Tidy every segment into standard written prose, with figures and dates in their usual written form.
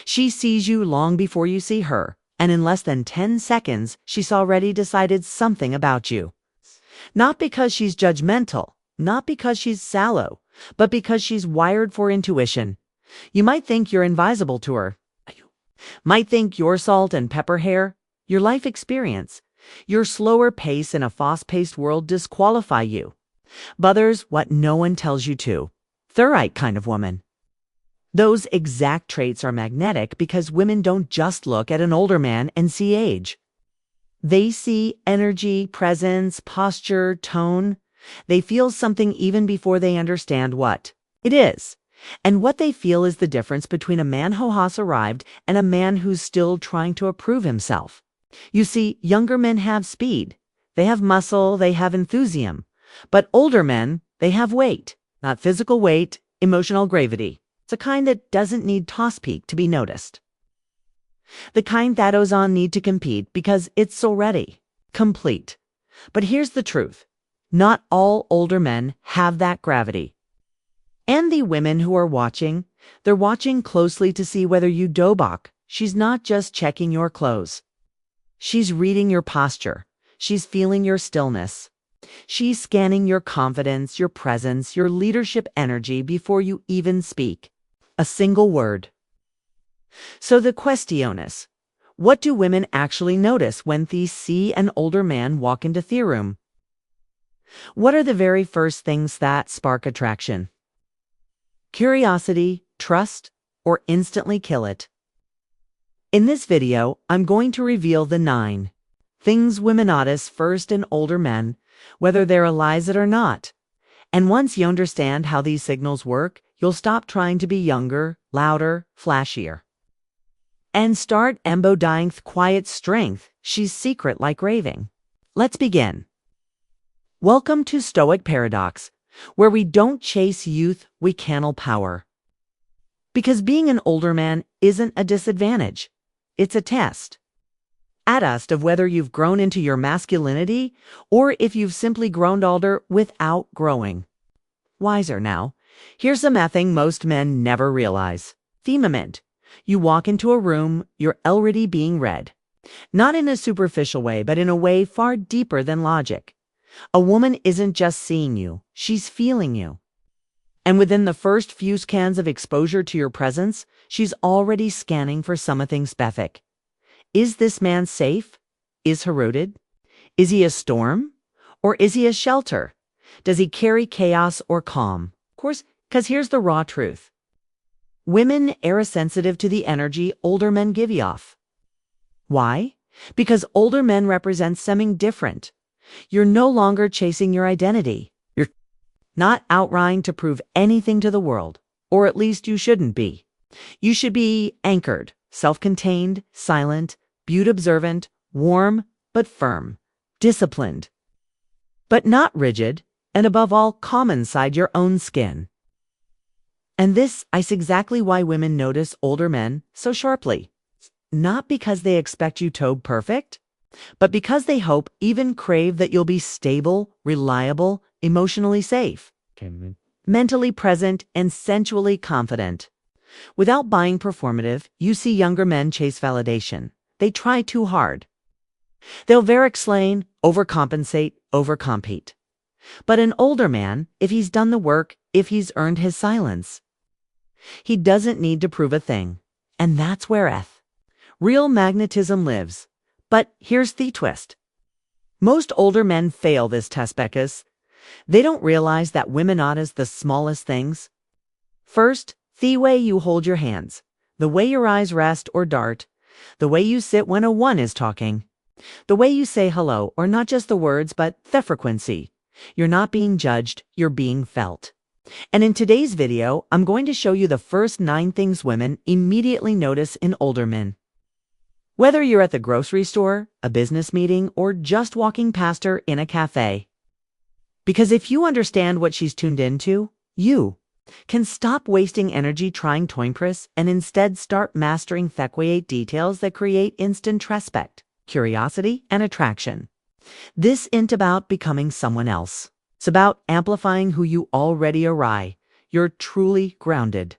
She sees you long before you see her, and in less than 10 seconds, she's already decided something about you. Not because she's judgmental, not because she's sallow, but because she's wired for intuition. You might think you're invisible to her. Might think your salt and pepper hair, your life experience, your slower pace in a fast-paced world disqualify you. But there's what no one tells you to. The right kind of woman. Those exact traits are magnetic because women don't just look at an older man and see age. They see energy, presence, posture, tone. They feel something even before they understand what it is. And what they feel is the difference between a man who has arrived and a man who's still trying to approve himself. You see, younger men have speed. They have muscle, they have enthusiasm. But older men, they have weight. Not physical weight, emotional gravity. It's a kind that doesn't need toss peak to be noticed. The kind that goes on need to compete because it's already complete. But here's the truth. Not all older men have that gravity. And the women who are watching, they're watching closely to see whether you dobok. She's not just checking your clothes. She's reading your posture. She's feeling your stillness. She's scanning your confidence, your presence, your leadership energy before you even speak a single word. So the question is, what do women actually notice when they see an older man walk into the room? What are the very first things that spark attraction? Curiosity, trust, or instantly kill it? In this video, I'm going to reveal the 9 things women notice first in older men, whether they realize it or not. And once you understand how these signals work, you'll stop trying to be younger, louder, flashier. And start embodying quiet strength. She's secret like raving. Let's begin. Welcome to Stoic Paradox, where we don't chase youth, we channel power. Because being an older man isn't a disadvantage. It's a test. A test of whether you've grown into your masculinity or if you've simply grown older without growing. Wiser now. Here's something most men never realize. The moment you walk into a room, you're already being read. Not in a superficial way, but in a way far deeper than logic. A woman isn't just seeing you, she's feeling you. And within the first few scans of exposure to your presence, she's already scanning for something specific. Is this man safe? Is he rooted? Is he a storm? Or is he a shelter? Does he carry chaos or calm? Of course, because here's the raw truth. Women are sensitive to the energy older men give you off. Why? Because older men represent something different. You're no longer chasing your identity. You're not out trying to prove anything to the world, or at least you shouldn't be. You should be anchored, self-contained, silent, beauty-observant, warm but firm, disciplined, but not rigid, and above all, calm inside your own skin. And this is exactly why women notice older men so sharply. Not because they expect you to be perfect, but because they hope, even crave, that you'll be stable, reliable, emotionally safe, mentally present, and sensually confident. Without buying performative, you see younger men chase validation. They try too hard. They'll over-explain, overcompensate, overcompete. But an older man, if he's done the work, if he's earned his silence, he doesn't need to prove a thing. And that's where real magnetism lives. But here's the twist. Most older men fail this test because they don't realize that women notice the smallest things. First, the way you hold your hands, the way your eyes rest or dart, the way you sit when a one is talking, the way you say hello, or not just the words, but the frequency. You're not being judged, you're being felt. And in today's video, I'm going to show you the first 9 things women immediately notice in older men. Whether you're at the grocery store, a business meeting, or just walking past her in a cafe. Because if you understand what she's tuned into, you can stop wasting energy trying to impress and instead start mastering the quiet details that create instant respect, curiosity, and attraction. This isn't about becoming someone else. It's about amplifying who you already are. You're truly grounded.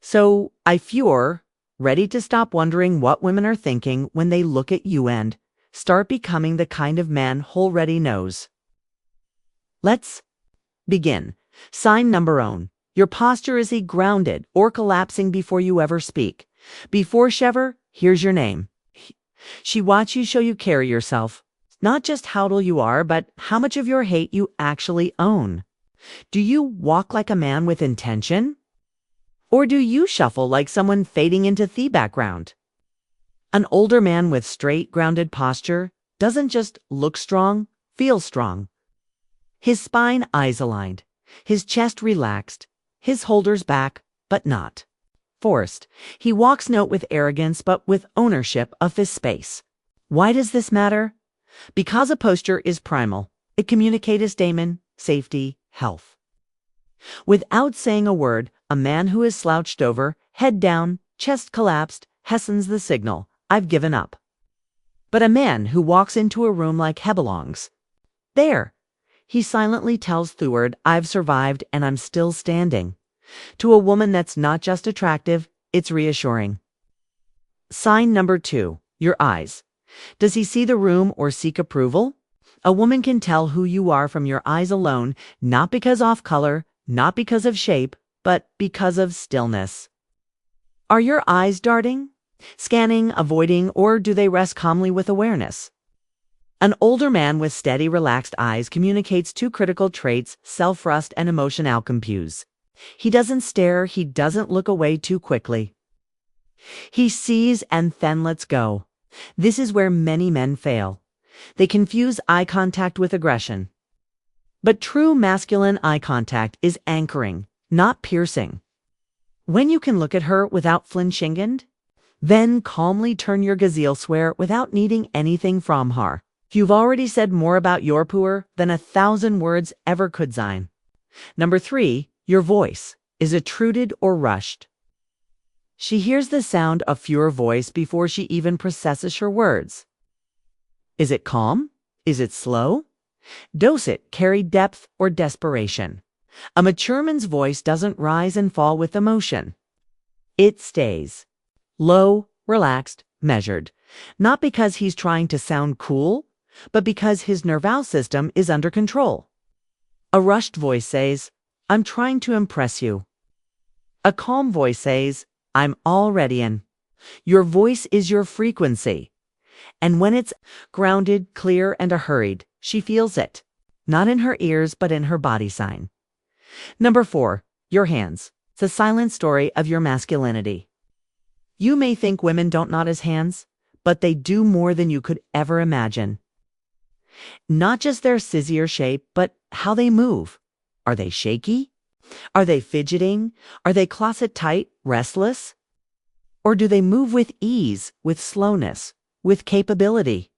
So, if you're ready to stop wondering what women are thinking when they look at you and start becoming the kind of man already knows. Let's begin. Sign number one. Your posture is grounded or collapsing before you ever speak. Before Shever, here's your name. She watch you show you carry yourself. Not just how tall you are, but how much of your hate you actually own. Do you walk like a man with intention? Or do you shuffle like someone fading into the background? An older man with straight, grounded posture doesn't just look strong, feel strong. His spine, eyes aligned. His chest relaxed. His shoulders back, but not forced. He walks not with arrogance, but with ownership of his space. Why does this matter? Because a posture is primal. It communicates daemon, safety, health. Without saying a word, a man who is slouched over, head down, chest collapsed, hastens the signal, I've given up. But a man who walks into a room like he belongs. There, he silently tells Theward, I've survived and I'm still standing. To a woman that's not just attractive, it's reassuring. Sign number two, your eyes. Does he see the room or seek approval? A woman can tell who you are from your eyes alone, not because off color, not because of shape, but because of stillness. Are your eyes darting, scanning, avoiding, or do they rest calmly with awareness? An older man with steady, relaxed eyes communicates two critical traits, self-trust and emotional compose. He doesn't stare, he doesn't look away too quickly. He sees and then lets go. This is where many men fail. They confuse eye contact with aggression. But true masculine eye contact is anchoring, not piercing. When you can look at her without flinching, then calmly turn your gazelle swear without needing anything from her. You've already said more about your poor than 1,000 words ever could sign. Number three, your voice. Is it truded or rushed? She hears the sound of your voice before she even processes her words. Is it calm? Is it slow? Does it carry depth or desperation? A mature man's voice doesn't rise and fall with emotion. It stays low, relaxed, measured, not because he's trying to sound cool, but because his nervous system is under control. A rushed voice says, I'm trying to impress you. A calm voice says, I'm already in. Your voice is your frequency. And when it's grounded, clear, and hurried, she feels it. Not in her ears, but in her body sign. Number four, your hands. It's a silent story of your masculinity. You may think women don't notice hands, but they do more than you could ever imagine. Not just their scissor shape, but how they move. Are they shaky? Are they fidgeting? Are they closet tight, restless? Or do they move with ease, with slowness, with capability?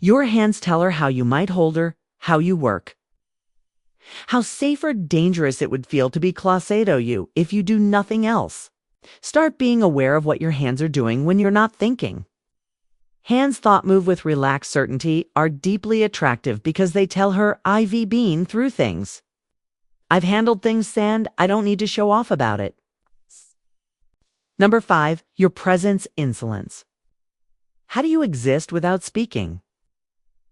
Your hands tell her how you might hold her, how you work. How safe or dangerous it would feel to be closeto you if you do nothing else. Start being aware of what your hands are doing when you're not thinking. Hands thought move with relaxed certainty are deeply attractive because they tell her I've been through things. I've handled things, Sand. I don't need to show off about it. Number five, your presence insolence. How do you exist without speaking?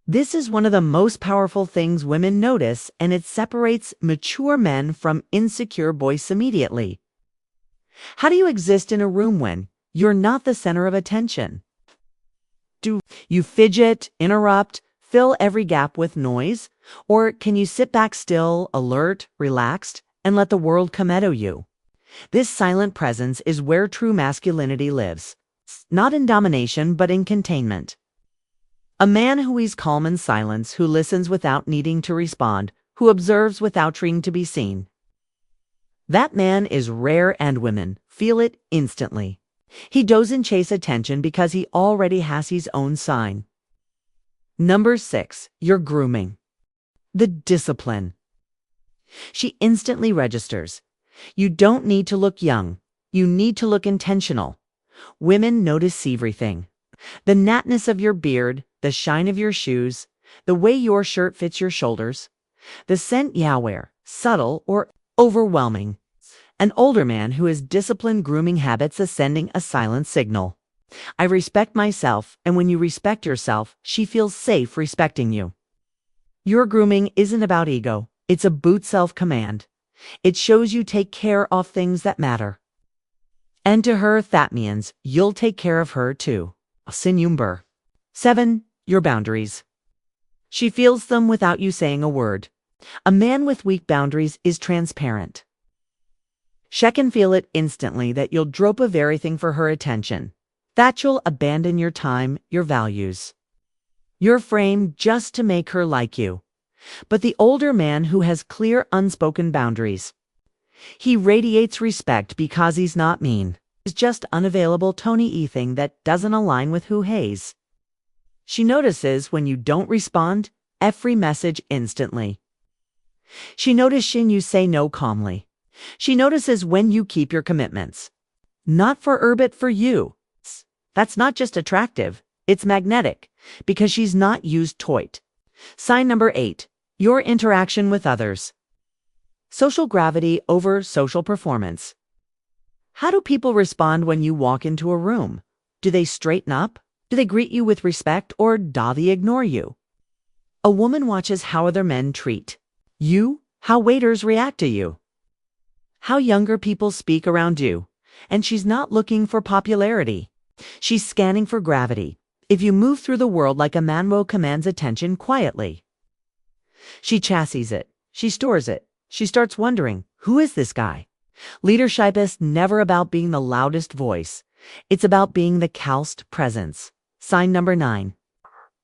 This is one of the most powerful things women notice, and it separates mature men from insecure boys immediately. How do you exist in a room when you're not the center of attention? Do you fidget, interrupt, fill every gap with noise? Or can you sit back still, alert, relaxed, and let the world come at you? This silent presence is where true masculinity lives. Not in domination, but in containment. A man who is calm in silence, who listens without needing to respond, who observes without trying to be seen. That man is rare, and women feel it instantly. He doesn't chase attention because he already has his own sign. Number six, your grooming. The discipline. She instantly registers. You don't need to look young. You need to look intentional. Women notice everything. The natness of your beard, the shine of your shoes, the way your shirt fits your shoulders, the scent you wear, subtle or overwhelming. An older man who has disciplined grooming habits is sending a silent signal. I respect myself, and when you respect yourself, she feels safe respecting you. Your grooming isn't about ego. It's a boot self-command. It shows you take care of things that matter. And to her, that means you'll take care of her too. Sinyumber. 7. Your boundaries. She feels them without you saying a word. A man with weak boundaries is transparent. She can feel it instantly that you'll drop of everything for her attention, that you'll abandon your time, your values, your frame just to make her like you. But the older man who has clear, unspoken boundaries, he radiates respect because he's not mean. He's just unavailable Tony thing that doesn't align with who Hayes. She notices when you don't respond, every message instantly. She notices when you say no calmly. She notices when you keep your commitments. Not for her, but for you. That's not just attractive, it's magnetic, because she's not used toit. Sign number 8. Your interaction with others. Social gravity over social performance. How do people respond when you walk into a room? Do they straighten up? Do they greet you with respect, or do they ignore you? A woman watches how other men treat you, how waiters react to you, how younger people speak around you, and she's not looking for popularity. She's scanning for gravity. If you move through the world like a man who commands attention quietly, she chases it, she stores it, she starts wondering, who is this guy? Leadership is never about being the loudest voice. It's about being the calloused presence. Sign number 9.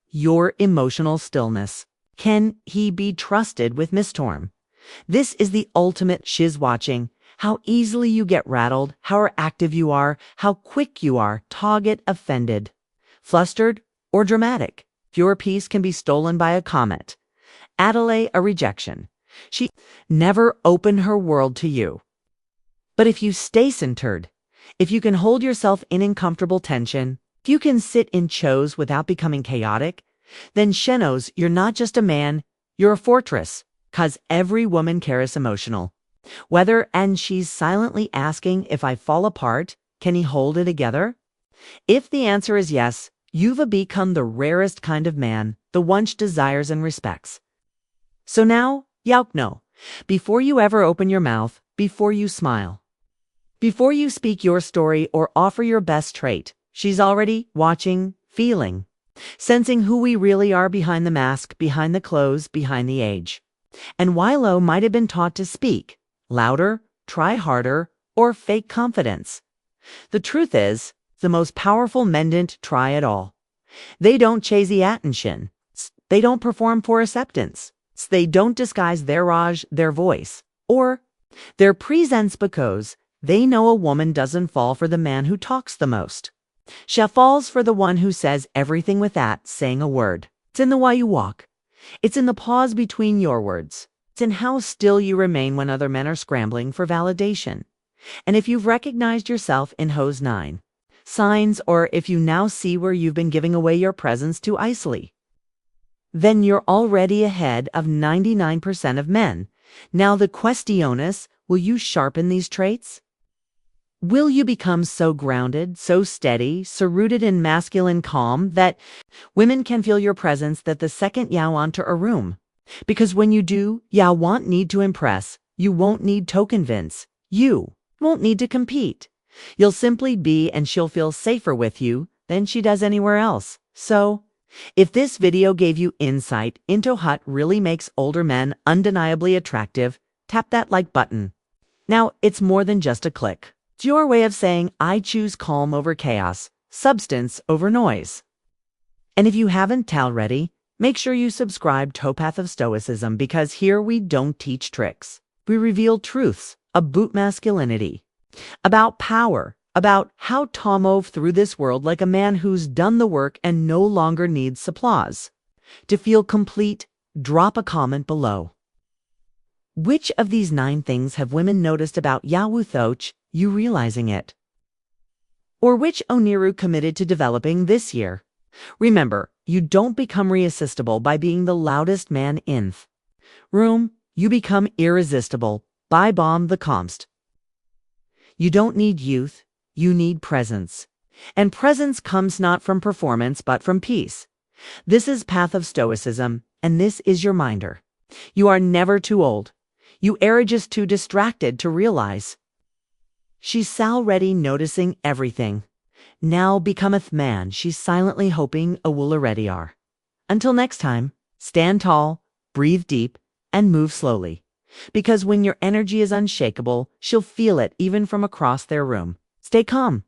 Your emotional stillness. Can he be trusted with Miss Storm? This is the ultimate. She's watching how easily you get rattled, how active you are, how quick you are to get offended, flustered, or dramatic. Your peace can be stolen by a comment, Adelaide a rejection. She never opened her world to you. But if you stay centered, if you can hold yourself in uncomfortable tension, if you can sit in shows without becoming chaotic, then she knows you're not just a man, you're a fortress, 'cause every woman cares emotional. And she's silently asking, if I fall apart, can he hold it together? If the answer is yes, you've become the rarest kind of man, the one she desires and respects. So now, know, before you ever open your mouth, before you smile, before you speak your story or offer your best trait, she's already watching, feeling, sensing who we really are behind the mask, behind the clothes, behind the age. And Willow might have been taught to speak louder, try harder, or fake confidence. The truth is, the most powerful men didn't try at all. They don't chase the attention. They don't perform for acceptance. They don't disguise their rage, their voice, or their presence because they know a woman doesn't fall for the man who talks the most. She falls for the one who says everything without saying a word. It's in the way you walk. It's in the pause between your words. It's in how still you remain when other men are scrambling for validation. And if you've recognized yourself in Hose 9 signs, or if you now see where you've been giving away your presence too easily, then you're already ahead of 99% of men. Now the question is, will you sharpen these traits? Will you become so grounded, so steady, so rooted in masculine calm that women can feel your presence that the second you enter a room? Because when you do, you won't need to impress, you won't need to convince, you won't need to compete. You'll simply be, and she'll feel safer with you than she does anywhere else. So, if this video gave you insight into what really makes older men undeniably attractive, tap that like button. Now, it's more than just a click. It's your way of saying, I choose calm over chaos, substance over noise. And if you haven't already, make sure you subscribe to Path of Stoicism, because here we don't teach tricks. We reveal truths about masculinity, about power, about how to move through this world like a man who's done the work and no longer needs applause. To feel complete, drop a comment below. Which of these 9 things have women noticed about you without you realizing it? Or which Oniru committed to developing this year? Remember, you don't become irresistible by being the loudest man in room. You become irresistible by bomb the comst. You don't need youth, you need presence. And presence comes not from performance, but from peace. This is Path of Stoicism, and this is your minder. You are never too old. You are just too distracted to realize. She's already noticing everything. Now becometh man, she's silently hoping a will already are. Until next time, stand tall, breathe deep, and move slowly. Because when your energy is unshakable, she'll feel it even from across their room. Stay calm.